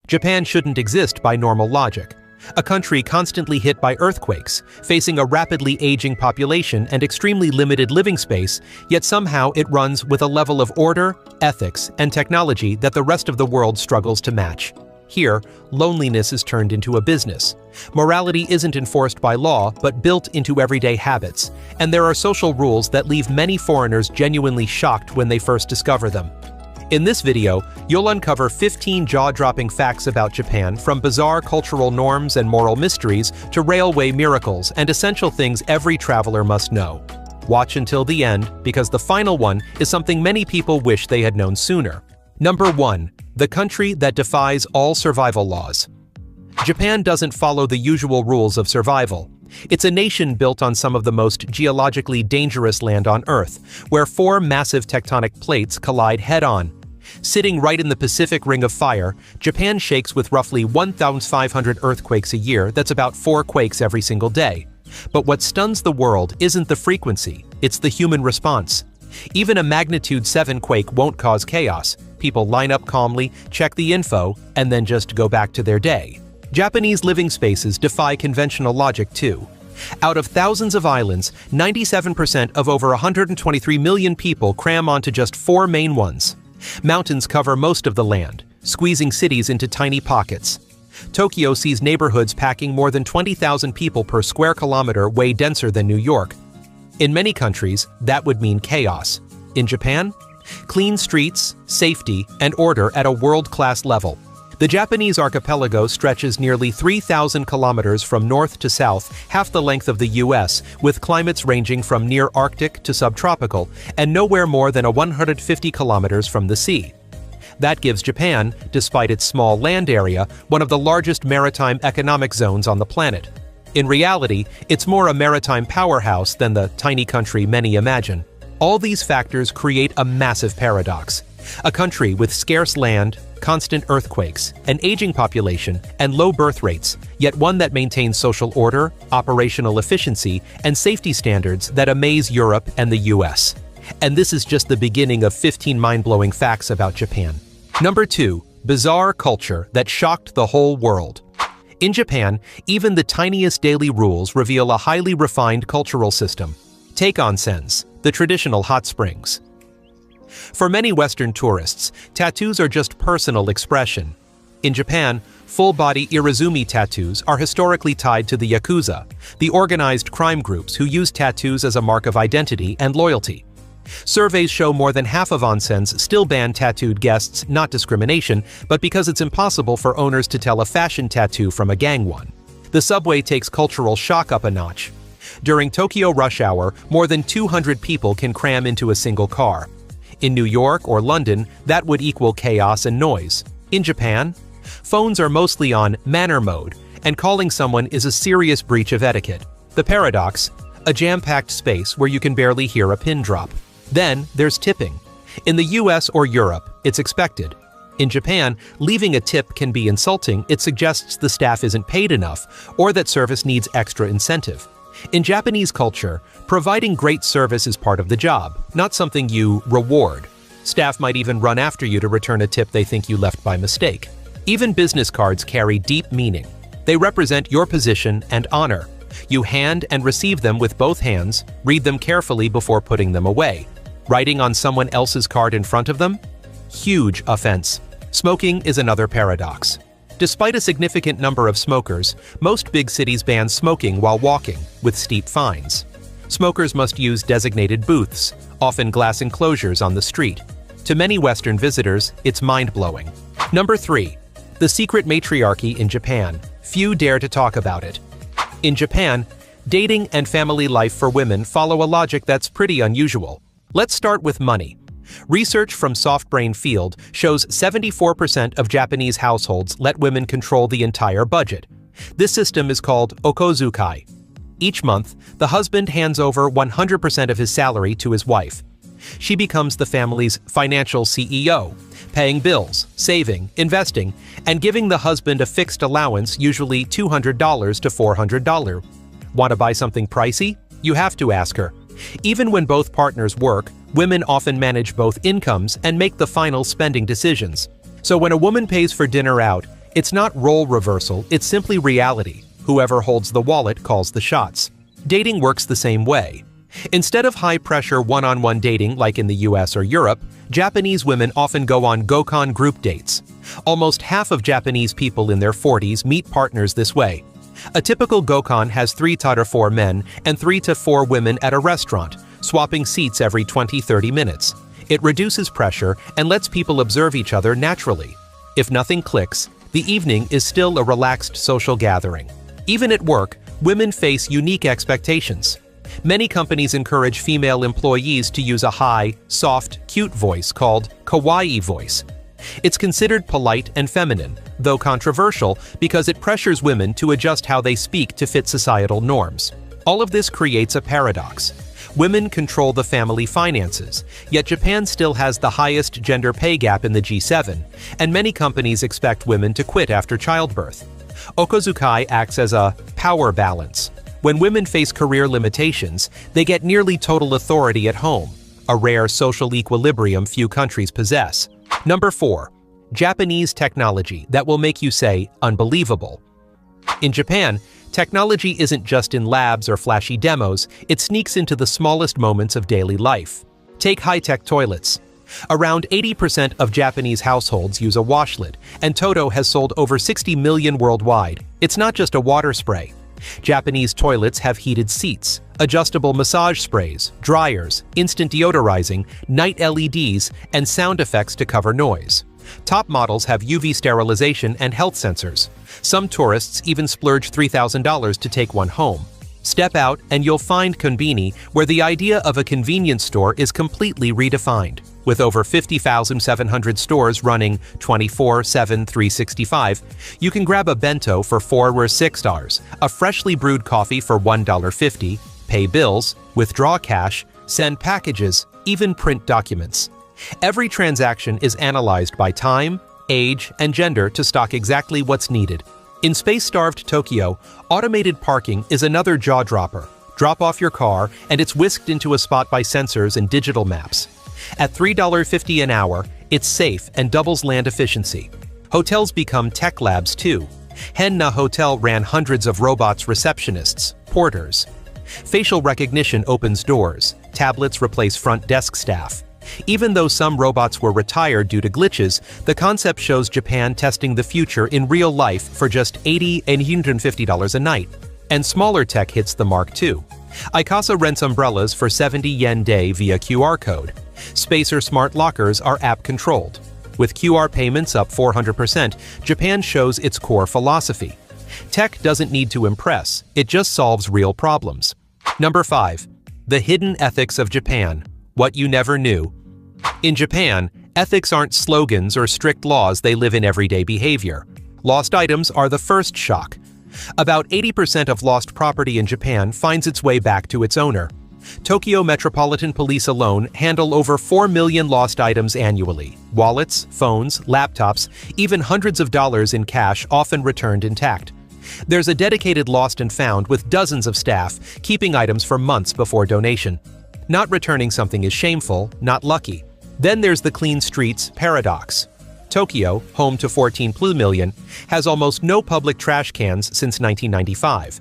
Japan shouldn't exist by normal logic. A country constantly hit by earthquakes, facing a rapidly aging population and extremely limited living space, yet somehow it runs with a level of order, ethics, and technology that the rest of the world struggles to match. Here, loneliness is turned into a business. Morality isn't enforced by law, but built into everyday habits, and there are social rules that leave many foreigners genuinely shocked when they first discover them. In this video, you'll uncover 15 jaw-dropping facts about Japan, from bizarre cultural norms and moral mysteries to railway miracles and essential things every traveler must know. Watch until the end, because the final one is something many people wish they had known sooner. Number 1. The country that defies all survival laws. Japan doesn't follow the usual rules of survival. It's a nation built on some of the most geologically dangerous land on Earth, where 4 massive tectonic plates collide head-on. Sitting right in the Pacific Ring of Fire, Japan shakes with roughly 1,500 earthquakes a year. That's about 4 quakes every single day. But what stuns the world isn't the frequency, it's the human response. Even a magnitude 7 quake won't cause chaos. People line up calmly, check the info, and then just go back to their day. Japanese living spaces defy conventional logic too. Out of thousands of islands, 97% of over 123 million people cram onto just 4 main ones. Mountains cover most of the land, squeezing cities into tiny pockets. Tokyo sees neighborhoods packing more than 20,000 people per square kilometer, way denser than New York. In many countries, that would mean chaos. In Japan, clean streets, safety, and order at a world-class level. The Japanese archipelago stretches nearly 3,000 kilometers from north to south, half the length of the US, with climates ranging from near Arctic to subtropical, and nowhere more than 150 kilometers from the sea. That gives Japan, despite its small land area, one of the largest maritime economic zones on the planet. In reality, it's more a maritime powerhouse than the tiny country many imagine. All these factors create a massive paradox. A country with scarce land, constant earthquakes, an aging population, and low birth rates, yet one that maintains social order, operational efficiency, and safety standards that amaze Europe and the US. And this is just the beginning of 15 mind-blowing facts about Japan. Number 2. Bizarre culture that shocked the whole world. In Japan, even the tiniest daily rules reveal a highly refined cultural system. Take onsens, the traditional hot springs. For many Western tourists, tattoos are just personal expression. In Japan, full-body irizumi tattoos are historically tied to the Yakuza, the organized crime groups who use tattoos as a mark of identity and loyalty. Surveys show more than half of onsens still ban tattooed guests, not discrimination, but because it's impossible for owners to tell a fashion tattoo from a gang one. The subway takes cultural shock up a notch. During Tokyo rush hour, more than 200 people can cram into a single car. In New York or London, that would equal chaos and noise. In Japan, phones are mostly on manner mode, and calling someone is a serious breach of etiquette. The paradox: a jam-packed space where you can barely hear a pin drop. Then there's tipping. In the US or Europe, it's expected. In Japan, leaving a tip can be insulting. It suggests the staff isn't paid enough, or that service needs extra incentive. In Japanese culture, providing great service is part of the job, not something you reward. Staff might even run after you to return a tip they think you left by mistake. Even business cards carry deep meaning. They represent your position and honor. You hand and receive them with both hands, read them carefully before putting them away. Writing on someone else's card in front of them? Huge offense. Smoking is another paradox. Despite a significant number of smokers, most big cities ban smoking while walking, with steep fines. Smokers must use designated booths, often glass enclosures on the street. To many Western visitors, it's mind-blowing. Number 3. The secret matriarchy in Japan. Few dare to talk about it. In Japan, dating and family life for women follow a logic that's pretty unusual. Let's start with money. Research from SoftBrain Field shows 74% of Japanese households let women control the entire budget. This system is called okozukai. Each month, the husband hands over 100% of his salary to his wife. She becomes the family's financial CEO, paying bills, saving, investing, and giving the husband a fixed allowance, usually $200 to $400. Want to buy something pricey? You have to ask her. Even when both partners work, women often manage both incomes and make the final spending decisions. So when a woman pays for dinner out, It's not role reversal, it's simply reality. Whoever holds the wallet calls the shots. Dating works the same way. Instead of high-pressure one-on-one dating like in the US or Europe, Japanese women often go on Gokon group dates. Almost half of Japanese people in their 40s meet partners this way. A typical Gokon has 3 to 4 men and 3 to 4 women at a restaurant, swapping seats every 20-30 minutes. It reduces pressure and lets people observe each other naturally. If nothing clicks, the evening is still a relaxed social gathering. Even at work, women face unique expectations. Many companies encourage female employees to use a high, soft, cute voice called kawaii voice. It's considered polite and feminine, though controversial because it pressures women to adjust how they speak to fit societal norms. All of this creates a paradox. Women control the family finances, yet Japan still has the highest gender pay gap in the G7, and many companies expect women to quit after childbirth. Okozukai acts as a power balance. When women face career limitations, they get nearly total authority at home, a rare social equilibrium few countries possess. Number 4. Japanese technology that will make you say, unbelievable. In Japan, technology isn't just in labs or flashy demos, it sneaks into the smallest moments of daily life. Take high-tech toilets. Around 80% of Japanese households use a washlet, and Toto has sold over 60 million worldwide. It's not just a water spray. Japanese toilets have heated seats, adjustable massage sprays, dryers, instant deodorizing, night LEDs, and sound effects to cover noise. Top models have UV sterilization and health sensors. Some tourists even splurge $3,000 to take one home. Step out and you'll find konbini, where the idea of a convenience store is completely redefined. With over 50,700 stores running 24/7, 365, you can grab a bento for $4 or $6, a freshly brewed coffee for $1.50, pay bills, withdraw cash, send packages, even print documents. Every transaction is analyzed by time, age, and gender to stock exactly what's needed. In space-starved Tokyo, automated parking is another jaw-dropper. Drop off your car, and it's whisked into a spot by sensors and digital maps. At $3.50 an hour, it's safe and doubles land efficiency. Hotels become tech labs too. Henna Hotel ran hundreds of robots receptionists, porters. Facial recognition opens doors. Tablets replace front desk staff. Even though some robots were retired due to glitches, the concept shows Japan testing the future in real life for just $80 and $150 a night. And smaller tech hits the mark too. Ikasa rents umbrellas for 70 yen day via QR code. Spacer smart lockers are app-controlled. With QR payments up 400%, Japan shows its core philosophy. Tech doesn't need to impress, it just solves real problems. Number 5. The hidden ethics of Japan. What you never knew. In Japan, ethics aren't slogans or strict laws, they live in everyday behavior. Lost items are the first shock. About 80% of lost property in Japan finds its way back to its owner. Tokyo Metropolitan Police alone handle over 4 million lost items annually. Wallets, phones, laptops, even hundreds of dollars in cash often returned intact. There's a dedicated lost and found with dozens of staff keeping items for months before donation. Not returning something is shameful, not lucky. Then there's the clean streets paradox. Tokyo, home to 14 million, has almost no public trash cans since 1995.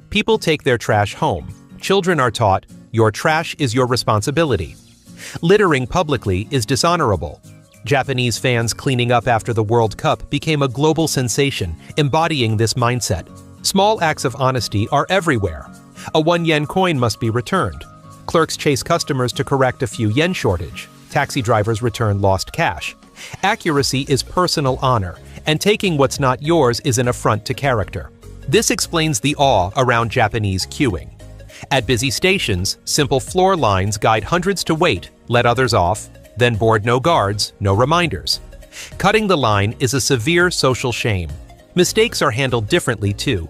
People take their trash home. Children are taught, your trash is your responsibility. Littering publicly is dishonorable. Japanese fans cleaning up after the World Cup became a global sensation, embodying this mindset. Small acts of honesty are everywhere. A 1 yen coin must be returned. Clerks chase customers to correct a few yen shortage. Taxi drivers return lost cash. Accuracy is personal honor, and taking what's not yours is an affront to character. This explains the awe around Japanese queuing. At busy stations, simple floor lines guide hundreds to wait, let others off, then board no guards, no reminders. Cutting the line is a severe social shame. Mistakes are handled differently too.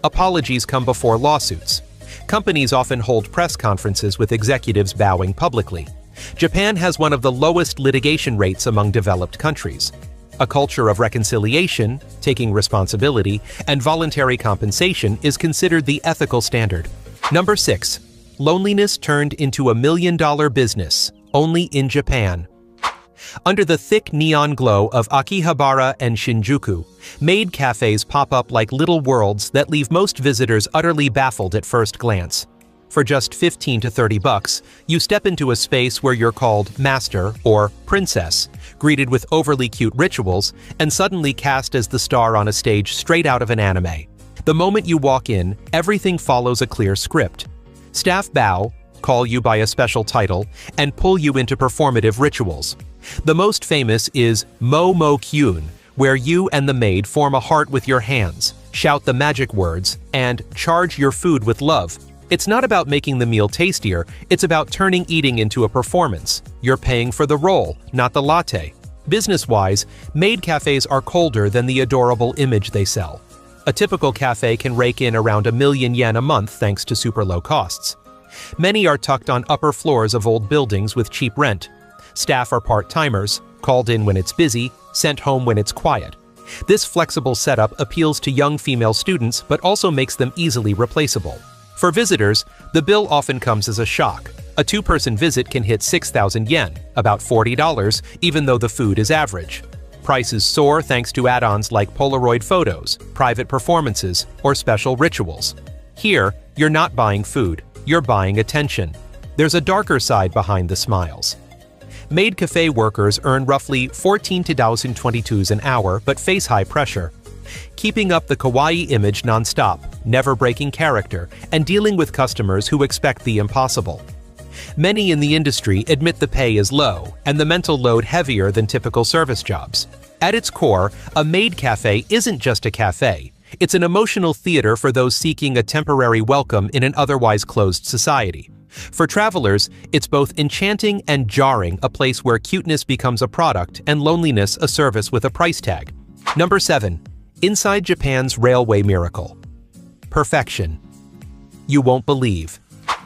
Apologies come before lawsuits. Companies often hold press conferences with executives bowing publicly. Japan has one of the lowest litigation rates among developed countries. A culture of reconciliation, taking responsibility, and voluntary compensation is considered the ethical standard. Number 6. Loneliness turned into $1 million business, only in Japan. Under the thick neon glow of Akihabara and Shinjuku, maid cafes pop up like little worlds that leave most visitors utterly baffled at first glance. For just 15 to 30 bucks, you step into a space where you're called master or princess, greeted with overly cute rituals, and suddenly cast as the star on a stage straight out of an anime. The moment you walk in, everything follows a clear script. Staff bow, call you by a special title, and pull you into performative rituals. The most famous is Mo Mo Kyun, where you and the maid form a heart with your hands, shout the magic words, and charge your food with love. It's not about making the meal tastier, it's about turning eating into a performance. You're paying for the role, not the latte. Business-wise, maid cafes are colder than the adorable image they sell. A typical cafe can rake in around $1,000,000 a month thanks to super low costs. Many are tucked on upper floors of old buildings with cheap rent. Staff are part-timers, called in when it's busy, sent home when it's quiet. This flexible setup appeals to young female students but also makes them easily replaceable. For visitors, the bill often comes as a shock. A two-person visit can hit 6,000 yen, about $40, even though the food is average. Prices soar thanks to add-ons like Polaroid photos, private performances, or special rituals. Here, you're not buying food, you're buying attention. There's a darker side behind the smiles. Maid cafe workers earn roughly 14,022 an hour but face high pressure. Keeping up the kawaii image non-stop, never breaking character, and dealing with customers who expect the impossible. Many in the industry admit the pay is low and the mental load heavier than typical service jobs. At its core, a maid cafe isn't just a cafe. It's an emotional theater for those seeking a temporary welcome in an otherwise closed society. For travelers, it's both enchanting and jarring, a place where cuteness becomes a product and loneliness a service with a price tag. Number 7. Inside Japan's Railway Miracle. Perfection. You won't believe.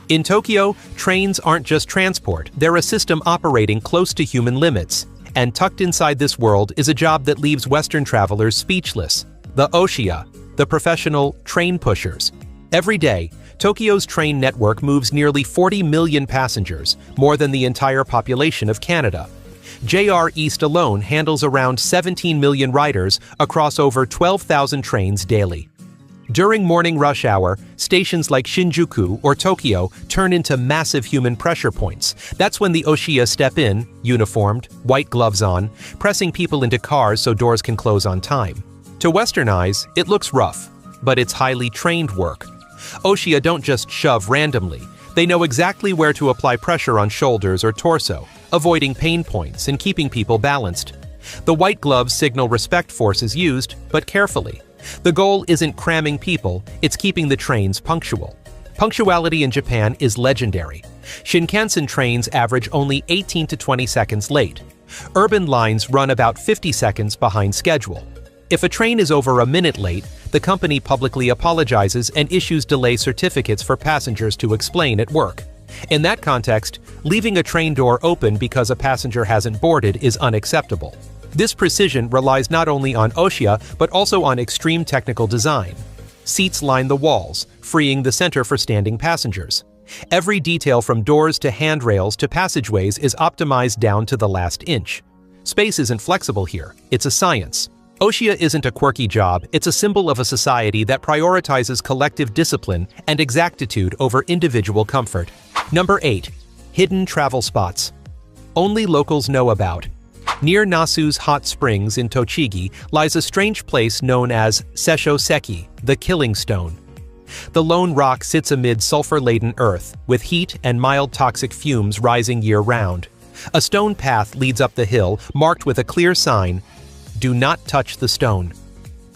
In Tokyo, trains aren't just transport, they're a system operating close to human limits. And tucked inside this world is a job that leaves Western travelers speechless. The Oshiya, the professional train pushers. Every day, Tokyo's train network moves nearly 40 million passengers, more than the entire population of Canada. JR East alone handles around 17 million riders across over 12,000 trains daily. During morning rush hour, stations like Shinjuku or Tokyo turn into massive human pressure points. That's when the Oshiya step in, uniformed, white gloves on, pressing people into cars so doors can close on time. To Western eyes, it looks rough, but it's highly trained work. Oshiya don't just shove randomly. They know exactly where to apply pressure on shoulders or torso, avoiding pain points and keeping people balanced. The white gloves signal respect forces used, but carefully. The goal isn't cramming people, it's keeping the trains punctual. Punctuality in Japan is legendary. Shinkansen trains average only 18 to 20 seconds late. Urban lines run about 50 seconds behind schedule. If a train is over a minute late, the company publicly apologizes and issues delay certificates for passengers to explain at work. In that context, leaving a train door open because a passenger hasn't boarded is unacceptable. This precision relies not only on Oshiya, but also on extreme technical design. Seats line the walls, freeing the center for standing passengers. Every detail from doors to handrails to passageways is optimized down to the last inch. Space isn't flexible here, it's a science. Oshiya isn't a quirky job, it's a symbol of a society that prioritizes collective discipline and exactitude over individual comfort. Number 8. Hidden travel spots. Only locals know about. Near Nasu's hot springs in Tochigi lies a strange place known as Sessho Seki, the Killing Stone. The lone rock sits amid sulfur-laden earth, with heat and mild toxic fumes rising year-round. A stone path leads up the hill, marked with a clear sign, "Do not touch the stone."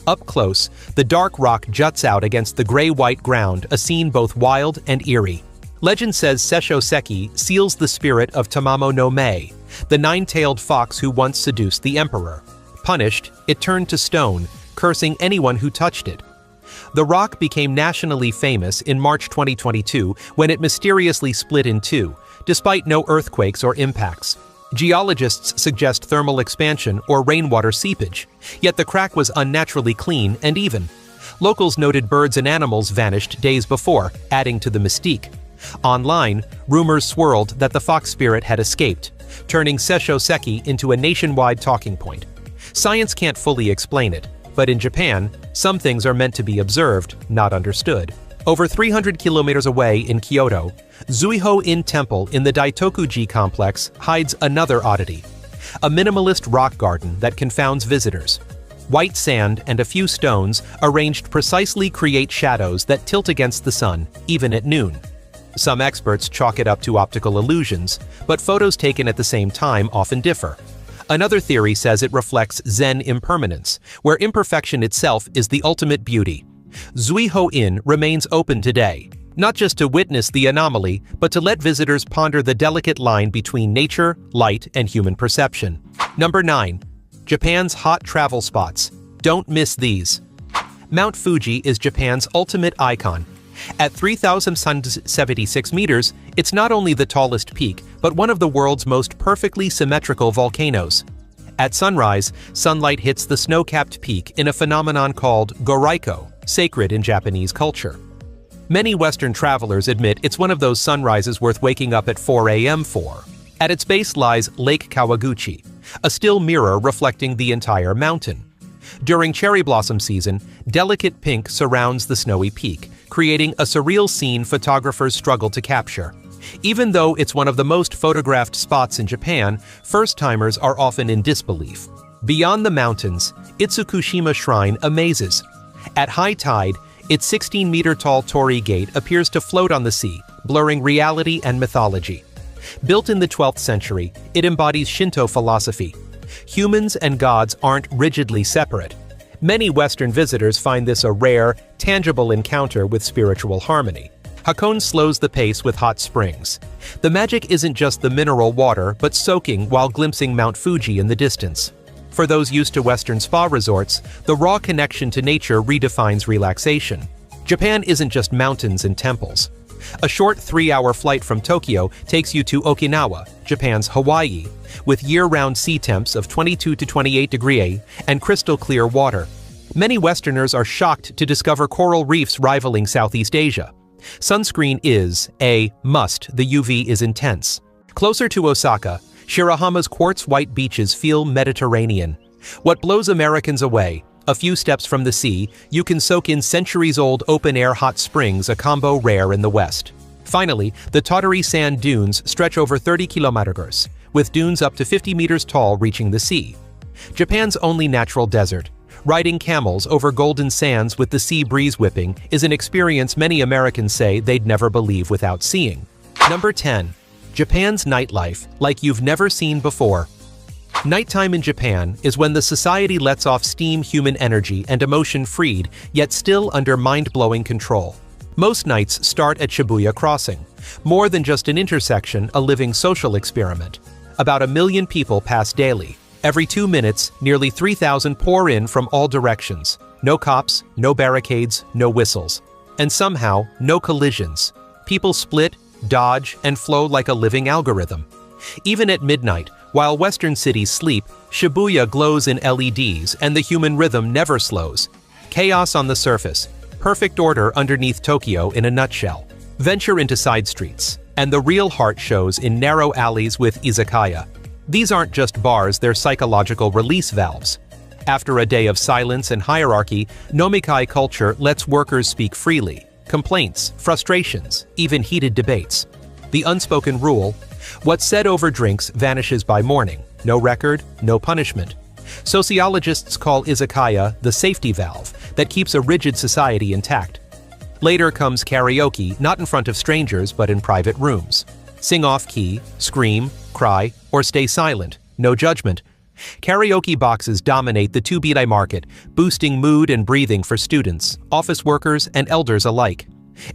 Up close, the dark rock juts out against the gray-white ground, a scene both wild and eerie. Legend says Sessho Seki seals the spirit of Tamamo no Mae, the nine-tailed fox who once seduced the emperor. Punished, it turned to stone, cursing anyone who touched it. The rock became nationally famous in March 2022 when it mysteriously split in two, despite no earthquakes or impacts. Geologists suggest thermal expansion or rainwater seepage, yet the crack was unnaturally clean and even. Locals noted birds and animals vanished days before, adding to the mystique. Online, rumors swirled that the fox spirit had escaped, turning Seisho Seki into a nationwide talking point. Science can't fully explain it, but in Japan, some things are meant to be observed, not understood. Over 300 kilometers away in Kyoto, Zuiho-in Temple in the Daitoku-ji complex hides another oddity, a minimalist rock garden that confounds visitors. White sand and a few stones arranged precisely create shadows that tilt against the sun, even at noon. Some experts chalk it up to optical illusions, but photos taken at the same time often differ. Another theory says it reflects Zen impermanence, where imperfection itself is the ultimate beauty. Zuiho-in remains open today, not just to witness the anomaly, but to let visitors ponder the delicate line between nature, light, and human perception. Number 9. Japan's hot travel spots. Don't miss these. Mount Fuji is Japan's ultimate icon. At 3,076 meters, it's not only the tallest peak, but one of the world's most perfectly symmetrical volcanoes. At sunrise, sunlight hits the snow-capped peak in a phenomenon called Goraiko, sacred in Japanese culture. Many Western travelers admit it's one of those sunrises worth waking up at 4 a.m. for. At its base lies Lake Kawaguchi, a still mirror reflecting the entire mountain. During cherry blossom season, delicate pink surrounds the snowy peak, creating a surreal scene photographers struggle to capture. Even though it's one of the most photographed spots in Japan, first-timers are often in disbelief. Beyond the mountains, Itsukushima Shrine amazes. At high tide, its 16-meter-tall torii gate appears to float on the sea, blurring reality and mythology. Built in the 12th century, it embodies Shinto philosophy. Humans and gods aren't rigidly separate. Many Western visitors find this a rare, tangible encounter with spiritual harmony. Hakone slows the pace with hot springs. The magic isn't just the mineral water, but soaking while glimpsing Mount Fuji in the distance. For those used to Western spa resorts, the raw connection to nature redefines relaxation. Japan isn't just mountains and temples. A short 3-hour flight from Tokyo takes you to Okinawa, Japan's Hawaii, with year-round sea temps of 22 to 28 degrees and crystal-clear water. Many Westerners are shocked to discover coral reefs rivaling Southeast Asia. Sunscreen is a must. The UV is intense. Closer to Osaka, Shirahama's quartz-white beaches feel Mediterranean. What blows Americans away? A few steps from the sea, you can soak in centuries-old open-air hot springs, a combo rare in the West. Finally, the Tottori sand dunes stretch over 30 kilometers, with dunes up to 50 meters tall reaching the sea. Japan's only natural desert. Riding camels over golden sands with the sea breeze whipping is an experience many Americans say they'd never believe without seeing. Number 10. Japan's nightlife, like you've never seen before. Nighttime in Japan is when the society lets off steam, human energy, and emotion freed, yet still under mind-blowing control. Most nights start at Shibuya Crossing. More than just an intersection, a living social experiment. About 1 million people pass daily. Every 2 minutes, nearly 3,000 pour in from all directions. No cops, no barricades, no whistles. And somehow, no collisions. People split, dodge, and flow like a living algorithm. Even at midnight, while Western cities sleep, Shibuya glows in LEDs and the human rhythm never slows. Chaos on the surface, perfect order underneath Tokyo in a nutshell. Venture into side streets, and the real heart shows in narrow alleys with izakaya. These aren't just bars, they're psychological release valves. After a day of silence and hierarchy, nomikai culture lets workers speak freely. Complaints, frustrations, even heated debates. The unspoken rule: what's said over drinks vanishes by morning. No record, no punishment. Sociologists call izakaya the safety valve that keeps a rigid society intact. Later comes karaoke, not in front of strangers but in private rooms. Sing off-key, scream, cry, or stay silent. No judgment. Karaoke boxes dominate the Tubidai market, boosting mood and breathing for students, office workers, and elders alike.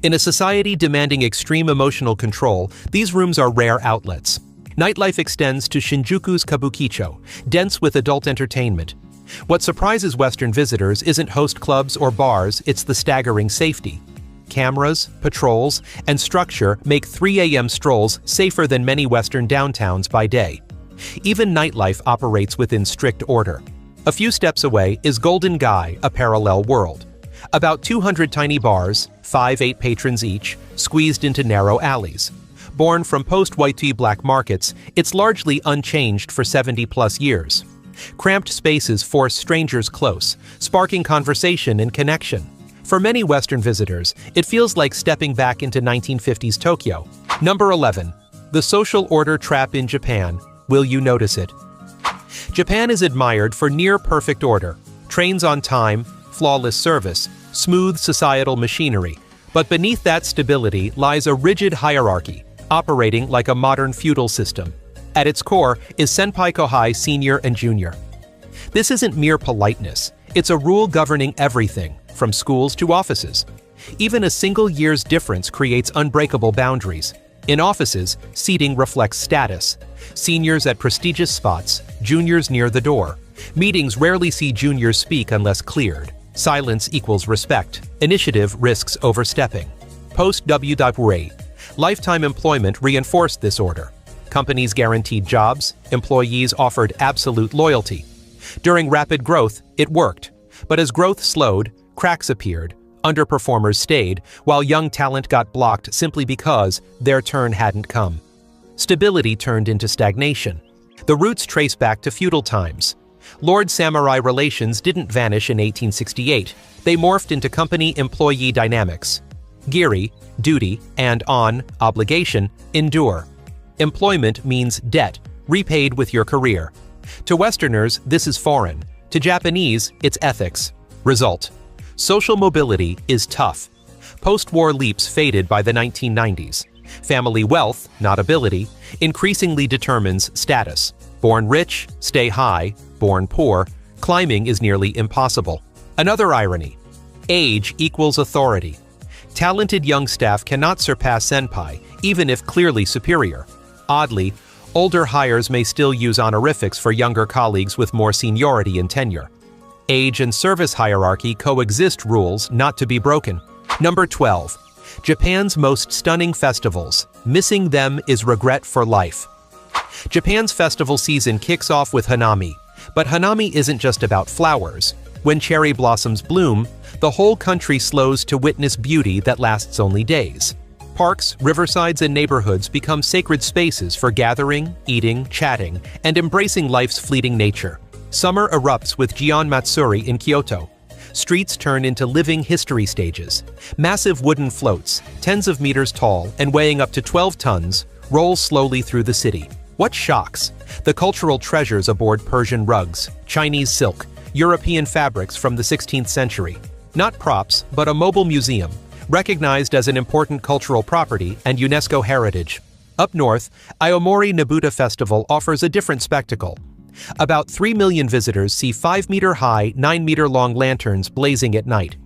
In a society demanding extreme emotional control, these rooms are rare outlets. Nightlife extends to Shinjuku's Kabukicho, dense with adult entertainment. What surprises Western visitors isn't host clubs or bars, it's the staggering safety. Cameras, patrols, and structure make 3 a.m. strolls safer than many Western downtowns by day. Even nightlife operates within strict order. A few steps away is Golden Gai, a parallel world. About 200 tiny bars, 5-8 patrons each, squeezed into narrow alleys. Born from post-White black markets, it's largely unchanged for 70-plus years. Cramped spaces force strangers close, sparking conversation and connection. For many Western visitors, it feels like stepping back into 1950s Tokyo. Number 11. The social order trap in Japan. Will you notice it? Japan is admired for near-perfect order, trains on time, flawless service, smooth societal machinery. But beneath that stability lies a rigid hierarchy, operating like a modern feudal system. At its core is Senpai Kohai Senior and Junior. This isn't mere politeness, it's a rule governing everything, from schools to offices. Even a single year's difference creates unbreakable boundaries. In offices, seating reflects status. Seniors at prestigious spots, juniors near the door. Meetings rarely see juniors speak unless cleared. Silence equals respect. Initiative risks overstepping. Post-WWA, lifetime employment reinforced this order. Companies guaranteed jobs, employees offered absolute loyalty. During rapid growth, it worked. But as growth slowed, cracks appeared. Underperformers stayed, while young talent got blocked simply because their turn hadn't come. Stability turned into stagnation. The roots trace back to feudal times. Lord-samurai relations didn't vanish in 1868. They morphed into company-employee dynamics. Giri, duty, and on, obligation, endure. Employment means debt, repaid with your career. To Westerners, this is foreign. To Japanese, it's ethics. Result: social mobility is tough. Post-war leaps faded by the 1990s. Family wealth, not ability, increasingly determines status. Born rich, stay high. Born poor, climbing is nearly impossible. Another irony: age equals authority. Talented young staff cannot surpass senpai, even if clearly superior. Oddly, older hires may still use honorifics for younger colleagues with more seniority and tenure. Age and service hierarchy coexist, rules not to be broken. Number 12. Japan's most stunning festivals. Missing them is regret for life. Japan's festival season kicks off with Hanami. But Hanami isn't just about flowers. When cherry blossoms bloom, the whole country slows to witness beauty that lasts only days. Parks, riversides, and neighborhoods become sacred spaces for gathering, eating, chatting, and embracing life's fleeting nature. Summer erupts with Gion Matsuri in Kyoto. Streets turn into living history stages. Massive wooden floats, tens of meters tall and weighing up to 12 tons, roll slowly through the city. What shocks? The cultural treasures aboard Persian rugs, Chinese silk, European fabrics from the 16th century. Not props, but a mobile museum, recognized as an important cultural property and UNESCO heritage. Up north, Aomori Nabuta Festival offers a different spectacle. About 3 million visitors see 5-meter-high, 9-meter-long lanterns blazing at night.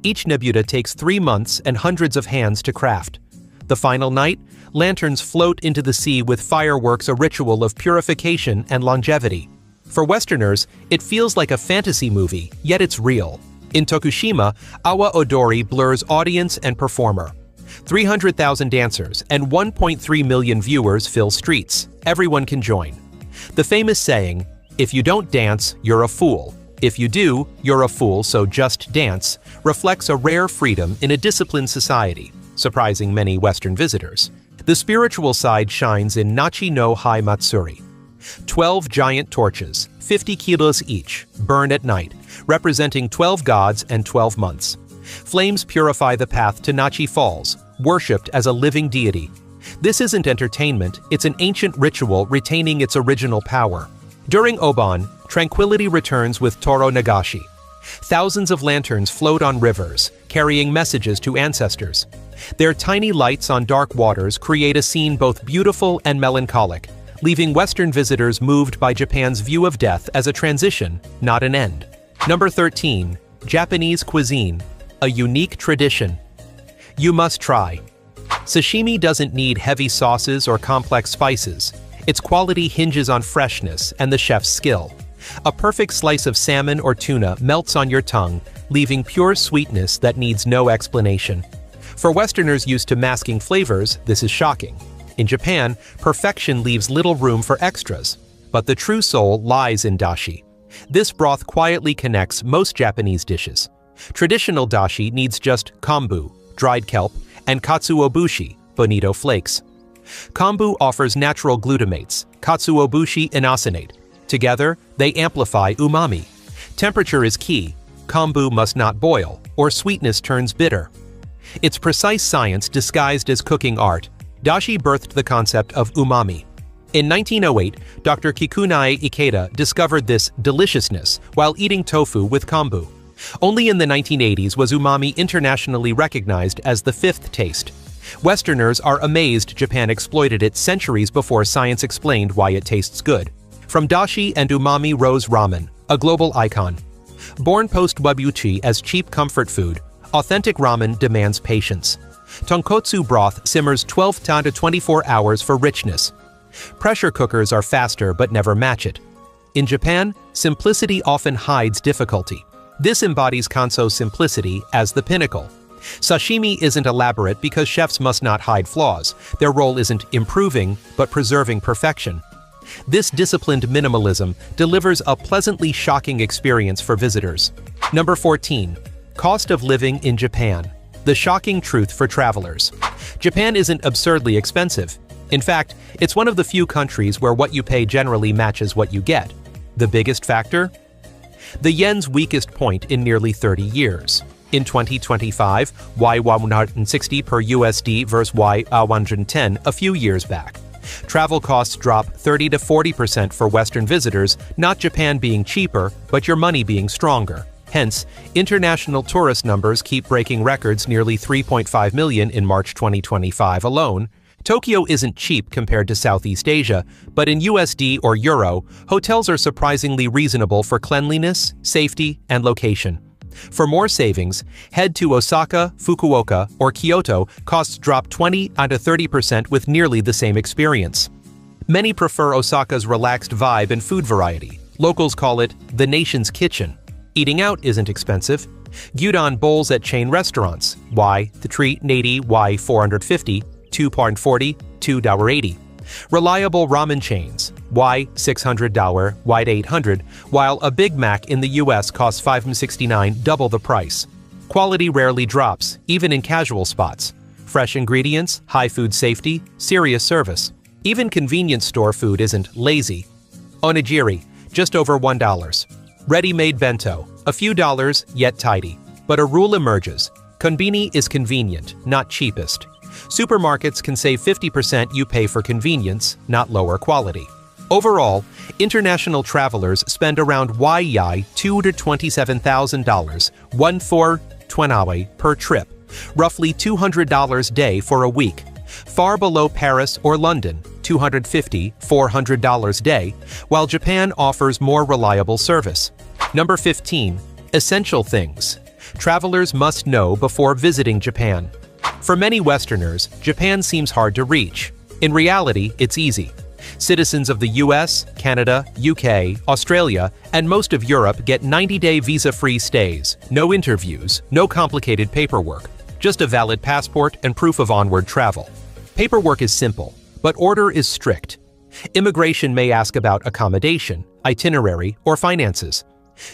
Each Nabuta takes 3 months and hundreds of hands to craft. The final night, lanterns float into the sea with fireworks, a ritual of purification and longevity. For Westerners, it feels like a fantasy movie, yet it's real. In Tokushima, Awa Odori blurs audience and performer. 300,000 dancers and 1.3 million viewers fill streets. Everyone can join. The famous saying, "If you don't dance, you're a fool. If you do, you're a fool, so just dance," reflects a rare freedom in a disciplined society, surprising many Western visitors. The spiritual side shines in Nachi no Hai Matsuri. 12 giant torches, 50 kilos each, burn at night, representing 12 gods and 12 months. Flames purify the path to Nachi Falls, worshipped as a living deity. This isn't entertainment, it's an ancient ritual retaining its original power. During Obon, tranquility returns with Toro Nagashi. Thousands of lanterns float on rivers, carrying messages to ancestors. Their tiny lights on dark waters create a scene both beautiful and melancholic, leaving Western visitors moved by Japan's view of death as a transition, not an end. Number 13. Japanese cuisine. A unique tradition. You must try. Sashimi doesn't need heavy sauces or complex spices. Its quality hinges on freshness and the chef's skill. A perfect slice of salmon or tuna melts on your tongue, leaving pure sweetness that needs no explanation. For Westerners used to masking flavors, this is shocking. In Japan, perfection leaves little room for extras. But the true soul lies in dashi. This broth quietly connects most Japanese dishes. Traditional dashi needs just kombu, dried kelp, and katsuobushi, bonito flakes. Kombu offers natural glutamates, katsuobushi inosinate. Together, they amplify umami. Temperature is key. Kombu must not boil, or sweetness turns bitter. It's precise science disguised as cooking art. Dashi birthed the concept of umami. In 1908, Dr. Kikunae Ikeda discovered this deliciousness while eating tofu with kombu. Only in the 1980s was umami internationally recognized as the fifth taste. Westerners are amazed Japan exploited it centuries before science explained why it tastes good. From dashi and umami rose ramen, a global icon. Born post-wabuchi as cheap comfort food, authentic ramen demands patience. Tonkotsu broth simmers 12 to 24 hours for richness. Pressure cookers are faster but never match it. In Japan, simplicity often hides difficulty. This embodies Kanso's simplicity as the pinnacle. Sashimi isn't elaborate because chefs must not hide flaws. Their role isn't improving, but preserving perfection. This disciplined minimalism delivers a pleasantly shocking experience for visitors. Number 14. Cost of living in Japan. The shocking truth for travelers. Japan isn't absurdly expensive. In fact, it's one of the few countries where what you pay generally matches what you get. The biggest factor? The yen's weakest point in nearly 30 years. In 2025, Y160 per USD versus Y110 a few years back. Travel costs drop 30 to 40% for Western visitors, not Japan being cheaper, but your money being stronger. Hence, international tourist numbers keep breaking records, nearly 3.5 million in March 2025 alone. Tokyo isn't cheap compared to Southeast Asia, but in USD or Euro, hotels are surprisingly reasonable for cleanliness, safety, and location. For more savings, head to Osaka, Fukuoka, or Kyoto. Costs drop 20 to 30% with nearly the same experience. Many prefer Osaka's relaxed vibe and food variety. Locals call it the nation's kitchen. Eating out isn't expensive. Gyudon bowls at chain restaurants, Y380, Y450, $2.40, $2.80. Reliable ramen chains, Y600, Y800, while a Big Mac in the US costs $5.69, double the price. Quality rarely drops, even in casual spots. Fresh ingredients, high food safety, serious service. Even convenience store food isn't lazy. Onigiri, just over $1. Ready-made bento, a few dollars, yet tidy. But a rule emerges. Konbini is convenient, not cheapest. Supermarkets can save 50%. You pay for convenience, not lower quality. Overall, international travelers spend around $227,000, $1,420 per trip, roughly $200 day for a week, far below Paris or London, $250, $400 day, while Japan offers more reliable service. Number 15. Essential things travelers must know before visiting Japan. For many Westerners, Japan seems hard to reach. In reality, it's easy. Citizens of the US, Canada, UK, Australia, and most of Europe get 90-day visa-free stays, no interviews, no complicated paperwork, just a valid passport and proof of onward travel. Paperwork is simple, but order is strict. Immigration may ask about accommodation, itinerary, or finances.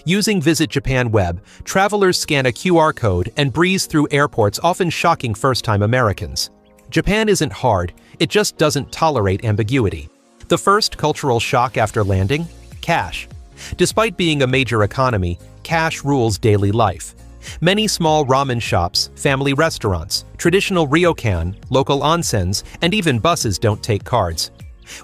Using Visit Japan Web, travelers scan a QR code and breeze through airports, often shocking first-time Americans. Japan isn't hard, it just doesn't tolerate ambiguity. The first cultural shock after landing? Cash. Despite being a major economy, cash rules daily life. Many small ramen shops, family restaurants, traditional ryokan, local onsens, and even buses don't take cards.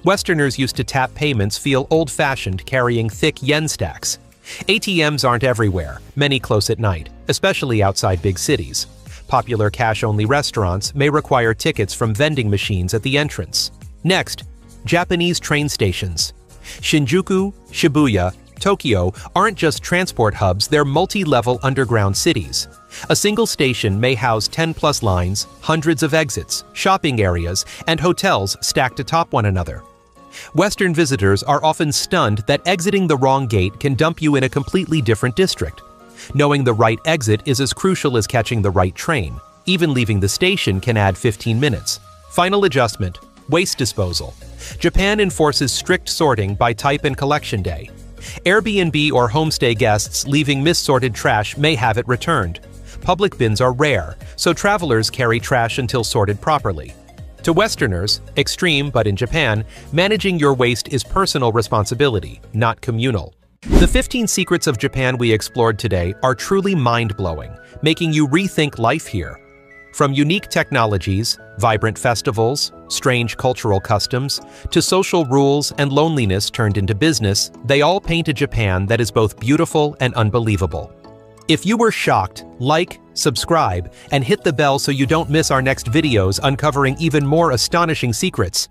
Westerners used to tap payments feel old-fashioned, carrying thick yen stacks. ATMs aren't everywhere, many close at night, especially outside big cities. Popular cash-only restaurants may require tickets from vending machines at the entrance. Next, Japanese train stations. Shinjuku, Shibuya, Tokyo aren't just transport hubs, they're multi-level underground cities. A single station may house 10+ lines, hundreds of exits, shopping areas, and hotels stacked atop one another. Western visitors are often stunned that exiting the wrong gate can dump you in a completely different district. Knowing the right exit is as crucial as catching the right train. Even leaving the station can add 15 minutes. Final adjustment: waste disposal. Japan enforces strict sorting by type and collection day. Airbnb or homestay guests leaving missorted trash may have it returned. Public bins are rare, so travelers carry trash until sorted properly. To Westerners, extreme but in Japan, managing your waste is personal responsibility, not communal. The 15 secrets of Japan we explored today are truly mind-blowing, making you rethink life here. From unique technologies, vibrant festivals, strange cultural customs, to social rules and loneliness turned into business, they all paint a Japan that is both beautiful and unbelievable. If you were shocked, like, subscribe, and hit the bell so you don't miss our next videos uncovering even more astonishing secrets.